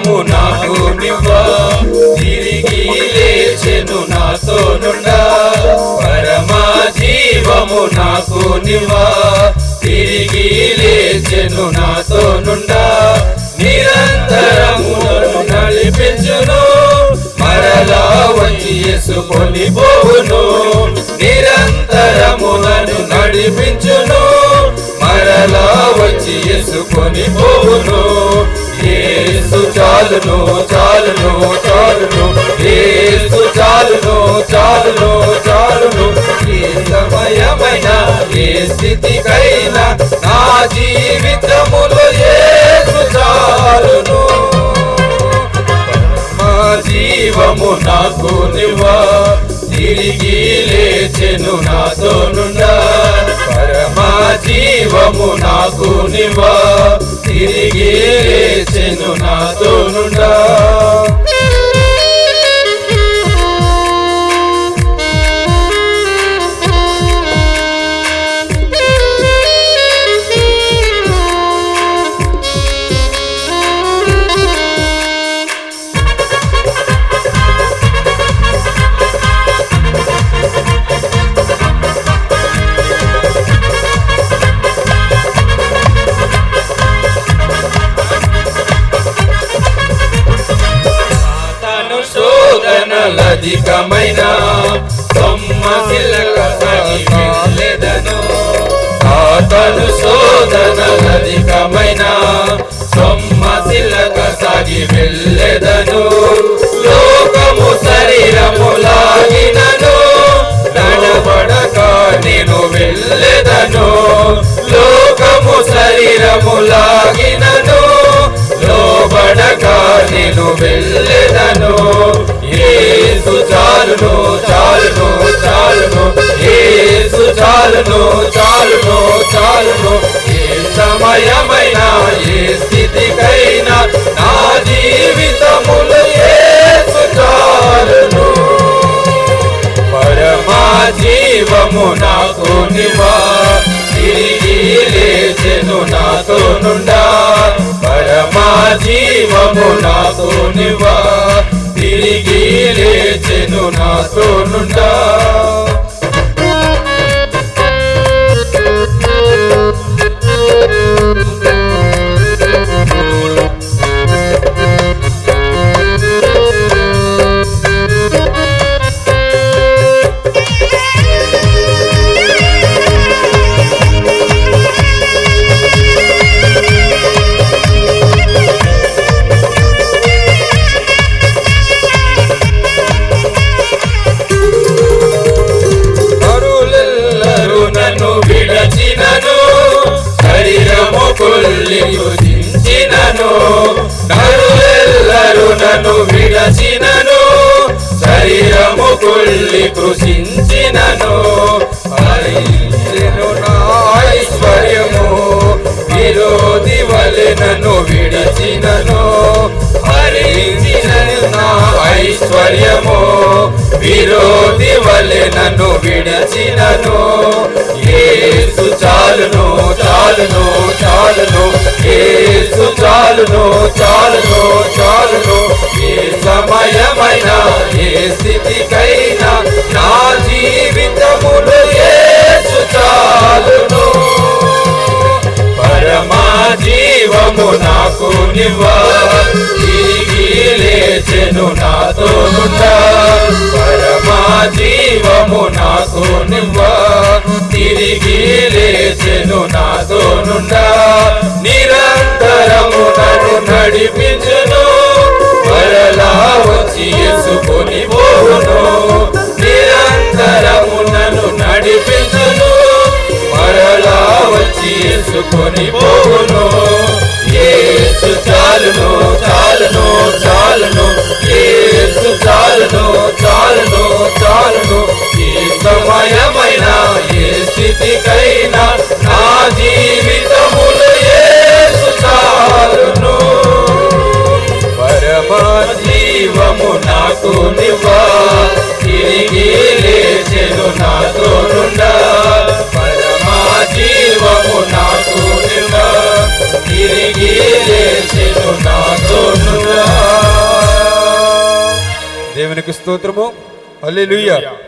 జీవము నాకు నివ్వా తిరిగి లేచెను నాతో నుండా పరమా జీవము నాకు నివ్వా తిరిగి లేచెను నాతో నుండా నిరంతరము నన్ను నడిపించును మరలా వచ్చి యేసుకొని పోవును నిరంతరము నన్ను నడిపించును మరలా వచ్చి యేసుకొని పోవును యేసు చాలును చాలును చాలును యేసు చాలును చాలును చాలును ఏ సమయమైనా ఏ స్థితికైనా నా జీవితములో యేసు చాలును పరమా జీవము నాకు నివ్వా తిరిగి లేచెను నాతో నుండా పరమా జీవము నాకు నివ్వా తిరిగి లేచెను నాతో నుండా అధికమైన సొమ్మసిల్లక సాగి వెళ్ళెదను అతను శోధనలధికమైన సొమ్మసిల్లక సాగి వెళ్ళెదను లోకము శరీరము లాగినను నడబడక నేను వెళ్ళెదను లోకము శరీరము లాగినను లోబడక నేను వెళ్ళెదను యేసు చాలును చాలును చాలును యేసు చాలును చాలును చాలును ఏ సమయమైనా ఏ స్థితికైనా నా జీవితములో యేసు చాలును పరమా జీవము నాకు నివ్వా తిరిగి లేచెను నాతో నుండా పరమా జీవము నాకు నివ్వా తిరిగి లేచెను నాతో నుండా కృషించినను నరులెల్లరూ నన్ను విడచినను శరీరము కుళ్ళి కృషించినను హరించెను నా ఐశ్వర్యము విరోధి వలె నన్ను విడచినను హరించెను నా ఐశ్వర్యము విరోధి వలె నన్ను విడచినను యేసు చాలును చాలును చాలును యేసు చాలును చాలును చాలును ఏ సమయమైనా ఏ స్థితికైనా నా జీవితములో యేసు చాలును పరమా జీవము నాకు నివ్వా తిరిగి లేచెను నాతో నుండా పరమా జీవము నాకు నివ్వా తిరిగి లేచెను నాతో నుండా నిరంతరము నన్ను నడిపించును మరలా వచ్చి యేసుకొని పోవును నిరంతరము నన్ను నడిపించును మరలా వచ్చి యేసుకొని పోవును యేసు చాలును చాలును చాలును యేసు చాలును చాలును చాలును ఏ సమయమైన ఏ స్థితికైనా నా జీవితములో యేసు చాలును పరమా జీవము నాకు నివ్వా తిరిగి లేచెను నాతో నుండా పరమా జీవము నాకు నివ్వా తిరిగి లేచెను నాతో దేవునికి స్తోత్రము. హల్లెలూయా.